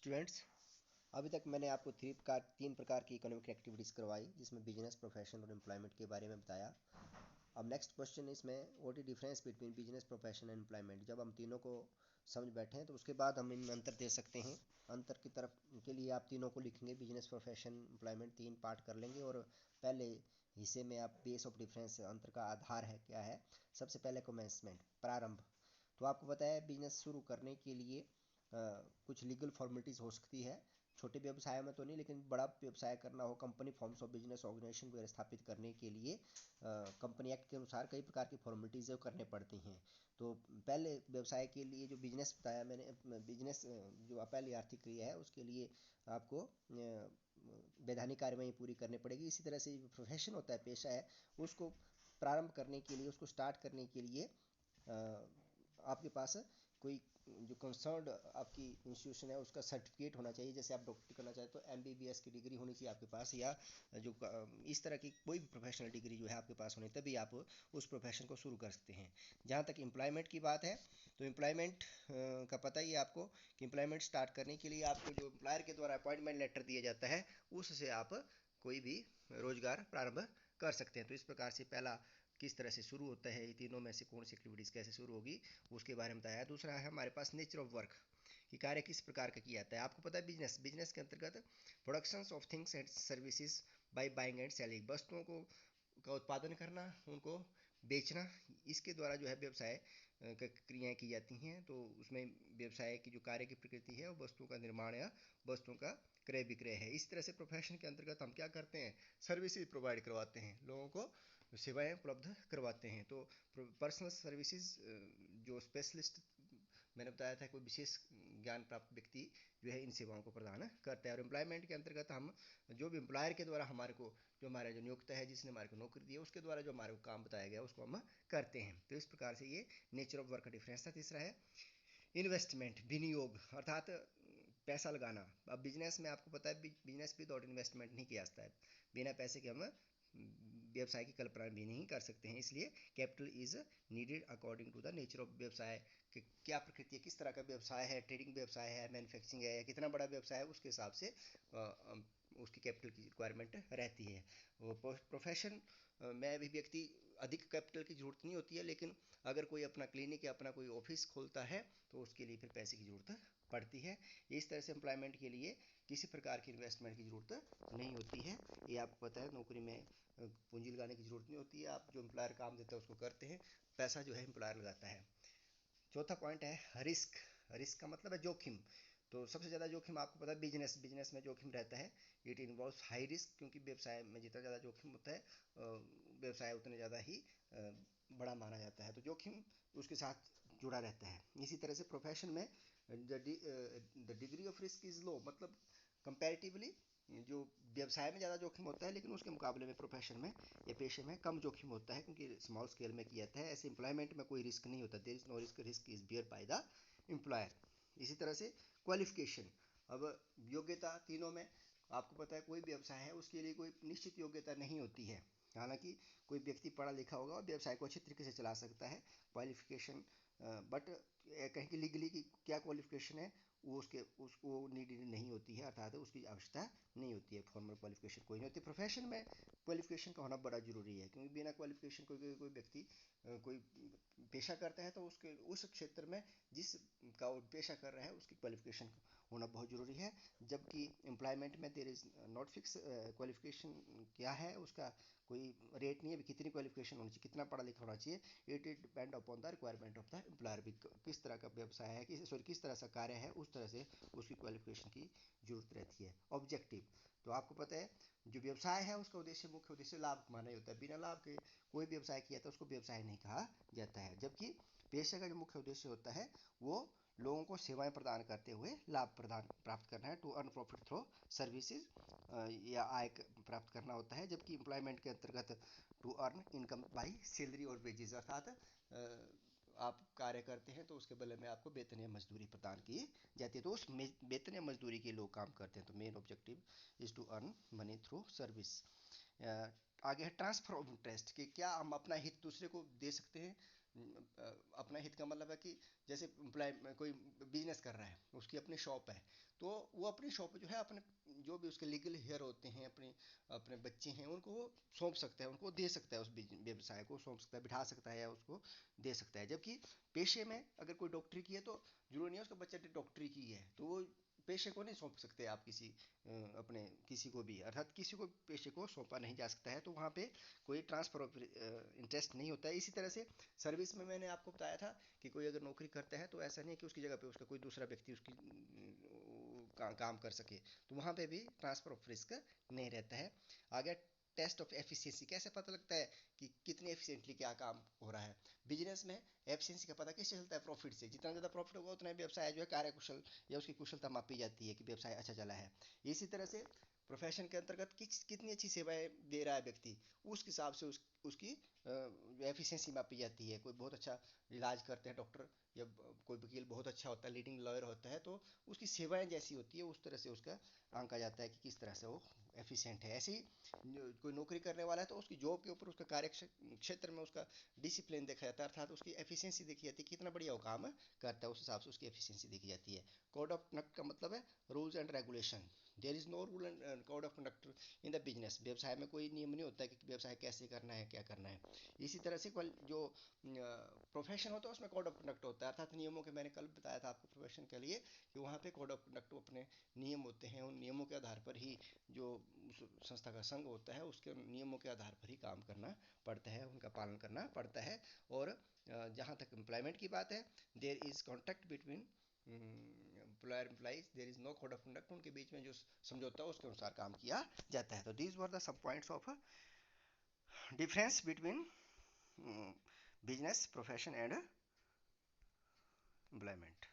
Students, अभी तक मैंने आपको तीन प्रकार की इकोनॉमिक एक्टिविटीज़ करवाई, जिसमें बिजनेस, प्रोफेशन और एम्प्लॉयमेंट के बारे में बताया। अब नेक्स्ट क्वेश्चन इसमें what is difference between business, profession and employment. जब हम तीनों को समझ बैठे हैं तो उसके बाद हम इनमें अंतर दे सकते हैं। अंतर की तरफ के लिए आप तीनों को लिखेंगे, बिजनेस, प्रोफेशन, एम्प्लॉयमेंट, 3 पार्ट कर लेंगे। और पहले हिस्से में आप बेस ऑफ डिफरेंस, अंतर का आधार है क्या है। सबसे पहले कमेंसमेंट, प्रारंभ। तो आपको पता है बिजनेस शुरू करने के लिए कुछ लीगल फॉर्मेलिटीज़ हो सकती है। छोटे व्यवसाय में तो नहीं, लेकिन बड़ा व्यवसाय करना हो, company forms of business organisation वगैरह स्थापित करने के लिए कंपनी एक्ट के अनुसार कई प्रकार की फॉर्मेलिटीज़ करने पड़ती हैं। तो पहले व्यवसाय के लिए जो बिजनेस बताया मैंने, बिजनेस जो पहली आर्थिक क्रिया है उसके लिए आपको वैधानिक कार्यवाही पूरी करनी पड़ेगी। इसी तरह से जो प्रोफेशन होता है, पेशा है, उसको प्रारंभ करने के लिए, उसको स्टार्ट करने के लिए आपके पास कोई जो कंसर्न्ड आपकी इंस्टीट्यूशन है उसका सर्टिफिकेट होना चाहिए। जैसे आप डॉक्टरी करना चाहें तो MBBS की डिग्री होनी चाहिए आपके पास, या जो इस तरह की कोई भी प्रोफेशनल डिग्री जो है आपके पास होनी, तभी आप उस प्रोफेशन को शुरू कर सकते हैं। जहाँ तक एम्प्लॉयमेंट की बात है, तो एम्प्लॉयमेंट का पता ही है आपको कि एम्प्लॉयमेंट स्टार्ट करने के लिए आपको जो एम्प्लॉयर के द्वारा अपॉइंटमेंट लेटर दिया जाता है, उससे आप कोई भी रोजगार प्रारंभ कर सकते हैं। तो इस प्रकार से पहला किस तरह से शुरू होता है, ये तीनों में से कौन सी एक्टिविटीज़ कैसे शुरू होगी उसके बारे में बताया। दूसरा है हमारे पास नेचर ऑफ वर्क, कि कार्य किस प्रकार का किया जाता है। आपको पता है बिजनेस के अंतर्गत productions of things and services by buying and selling, वस्तुओं को का उत्पादन करना, उनको बेचना, इसके द्वारा जो है व्यवसाय क्रियाएं की जाती हैं। तो उसमें व्यवसाय की जो कार्य की प्रकृति है वो वस्तुओं का निर्माण या वस्तुओं का क्रय विक्रय है। इस तरह से प्रोफेशन के अंतर्गत हम क्या करते हैं, सर्विसेज प्रोवाइड करवाते हैं, लोगों को सेवाएं उपलब्ध करवाते हैं। तो पर्सनल सर्विसेज, जो स्पेशलिस्ट मैंने बताया था, कोई विशेष ज्ञान प्राप्त व्यक्ति जो है इन सेवाओं को प्रदान करता है। और एम्प्लॉयमेंट के अंतर्गत हम जो भी एम्प्लॉयर के द्वारा हमारे को जो हमारा जो नियुक्त है, जिसने हमारे को नौकरी दी है, उसके द्वारा जो हमारे को काम बताया गया उसको हम करते हैं। तो इस प्रकार से ये नेचर ऑफ वर्क का डिफरेंस था। तीसरा है इन्वेस्टमेंट, विनियोग, अर्थात पैसा लगाना। अब बिजनेस में आपको पता है बिजनेस विदाउट इन्वेस्टमेंट नहीं किया जाता है, बिना पैसे के हम व्यवसाय की कल्पना भी नहीं कर सकते हैं। इसलिए capital is needed according to the nature of व्यवसाय, कि क्या प्रकृति है, किस तरह का व्यवसाय है, ट्रेडिंग व्यवसाय है, मैन्युफैक्चरिंग है, या कितना बड़ा व्यवसाय है, उसके हिसाब से उसकी कैपिटल की रिक्वायरमेंट रहती है। प्रोफेशन में भी व्यक्ति अधिक कैपिटल की जरूरत नहीं होती है, लेकिन अगर कोई अपना क्लिनिक या अपना कोई ऑफिस खोलता है तो उसके लिए फिर पैसे की जरूरत पड़ती है। इस तरह से एम्प्लॉयमेंट के लिए किसी प्रकार की इन्वेस्टमेंट की जरूरत नहीं होती है। ये आपको पता है, नौकरी में पूंजी लगाने की जरूरत नहीं होती है, आप जो एम्प्लॉयर काम देता है उसको करते हैं, पैसा जो है एम्प्लॉयर लगाता है। चौथा पॉइंट है रिस्क। रिस्क का मतलब है जोखिम। तो सबसे ज़्यादा जोखिम आपको पता है बिजनेस में जोखिम रहता है। इट इन्वॉल्व्स हाई रिस्क, क्योंकि व्यवसाय में जितना ज़्यादा जोखिम होता है व्यवसाय उतने ज़्यादा ही बड़ा माना जाता है, तो जोखिम उसके साथ जुड़ा रहता है। इसी तरह से प्रोफेशन में the degree of risk is low, मतलब कंपैरेटिवली जो व्यवसाय में ज़्यादा जोखिम होता है, लेकिन उसके मुकाबले में प्रोफेशन में या पेशे में कम जोखिम होता है, क्योंकि स्मॉल स्केल में किया जाता है। ऐसे एम्प्लॉयमेंट में कोई रिस्क नहीं होता, there is no risk, risk is bear by the employer. इसी तरह से क्वालिफिकेशन, अब योग्यता, तीनों में आपको पता है कोई व्यवसाय है उसके लिए कोई निश्चित योग्यता नहीं होती है। हालांकि कोई व्यक्ति पढ़ा लिखा होगा और व्यवसाय को अच्छी तरीके से चला सकता है। क्वालिफिकेशन बट कहीं की लीगली की क्या क्वालिफिकेशन है वो उसको नीडेड नहीं होती है, अर्थात उसकी आवश्यकता नहीं होती है, फॉर्मल क्वालिफिकेशन कोई नहीं होती। प्रोफेशन में क्वालिफिकेशन का होना बड़ा जरूरी है, क्योंकि बिना क्वालिफिकेशन कोई व्यक्ति कोई पेशा करता है तो उसके उस क्षेत्र में जिस का वो पेशा कर रहा है उसकी क्वालिफिकेशन होना बहुत ज़रूरी है। जबकि एम्प्लॉयमेंट में there is not fix qualification क्या है, उसका कोई रेट नहीं है, कितनी क्वालिफिकेशन होनी चाहिए, कितना पढ़ा लिखा होना चाहिए। It depend upon the requirement of the employer, भी किस तरह का व्यवसाय है, किस तरह से कार्य है, उस तरह से उसकी क्वालिफिकेशन की जरूरत रहती है। ऑब्जेक्टिव, तो आपको पता है जो व्यवसाय है उसका उद्देश्य, मुख्य उद्देश्य लाभ कमाना ही होता है। बिना लाभ के कोई व्यवसाय किया तो उसको व्यवसाय नहीं कहा जाता है। जबकि पेशे का जो मुख्य उद्देश्य होता है वो लोगों को सेवाएं प्रदान करते हुए लाभ प्रदान प्राप्त करना है, to earn profit through services, या आय प्राप्त करना होता है। जबकि एम्प्लॉयमेंट के अंतर्गत to earn income by salary और वेजेस, अर्थात आप कार्य करते हैं तो उसके बदले में आपको वेतन या मजदूरी प्रदान की जाती है। तो उस वेतन या मजदूरी के लोग काम करते हैं। तो main objective is to earn money through service. आगे है ट्रांसफर ऑफ इंटरेस्ट, कि क्या हम अपना हित दूसरे को दे सकते हैं। अपना हित का मतलब है कि जैसे एम्प्लॉय कोई बिजनेस कर रहा है, उसकी अपनी शॉप है, तो वो अपनी शॉप जो है अपने जो भी उसके लीगल हेयर होते हैं, अपने बच्चे हैं, उनको वो सौंप सकता है, उनको दे सकता है, उस व्यवसाय को सौंप सकता है, बिठा सकता है या उसको दे सकता है। जबकि पेशे में अगर कोई डॉक्टरी की है तो जरूरी नहीं है उसका बच्चा डॉक्टरी की है तो वो पेशे को नहीं सौंप सकते आप अपने किसी को भी, अर्थात किसी को पेशे को सौंपा नहीं जा सकता है, तो वहाँ पे कोई ट्रांसफर ऑफ इंटरेस्ट नहीं होता है। इसी तरह से सर्विस में मैंने आपको बताया था कि कोई अगर नौकरी करता है तो ऐसा नहीं है कि उसकी जगह पे उसका कोई दूसरा व्यक्ति उसकी काम कर सके, तो वहाँ पे भी ट्रांसफर ऑफ रिस्क नहीं रहता है। आगे टेस्ट ऑफ एफिशिएंसी, कैसे पता लगता है कि कितनी एफिशिएंटली क्या काम हो रहा है। बिजनेस में एफिशिएंसी का पता कैसे चलता है? प्रॉफिट से। जितना ज़्यादा प्रॉफिट होगा उतना व्यवसाय जो है कार्यकुशल या उसकी कुशलता मापी जाती है कि व्यवसाय अच्छा चला है। इसी तरह से प्रोफेशन के अंतर्गत कितनी अच्छी सेवाएं दे रहा है व्यक्ति, उस हिसाब से उसकी एफिशिएंसी मापी जाती है। कोई बहुत अच्छा इलाज करते हैं डॉक्टर, या कोई वकील बहुत अच्छा होता है, लीडिंग लॉयर होता है, तो उसकी सेवाएं जैसी होती है उस तरह से उसका आंका जाता है कि किस तरह से वो एफिशिएंट है। ऐसे ही कोई नौकरी करने वाला है तो उसकी जॉब के ऊपर उसका कार्य क्षेत्र में उसका डिसिप्लिन देखा जाता है, अर्थात उसकी एफिशिएंसी देखी जाती है, कितना बढ़िया वो काम करता है, उस हिसाब से उसकी एफिशिएंसी देखी जाती है। कोड ऑफ कंडक्ट का मतलब है rules and regulation. There is no rule and code of conduct in the business. व्यवसाय में कोई नियम नहीं होता है कि व्यवसाय कैसे करना है, क्या करना है। इसी तरह से जो प्रोफेशन होता है उसमें कोड ऑफ कंडक्ट होता है, अर्थात नियमों के, मैंने कल बताया था आपको प्रोफेशन के लिए कि वहाँ पे कोड ऑफ कंडक्ट अपने नियम होते हैं, उन नियमों के आधार पर ही जो उस संस्था का संघ होता है उसके नियमों के आधार पर ही काम करना पड़ता है, उनका पालन करना पड़ता है। और जहाँ तक एम्प्लॉयमेंट की बात है, there is contract between employer employees, there is no code of conduct, उनके बीच में जो समझौता है उसके अनुसार काम किया जाता है। तो these were the sub points of difference between business, profession and employment.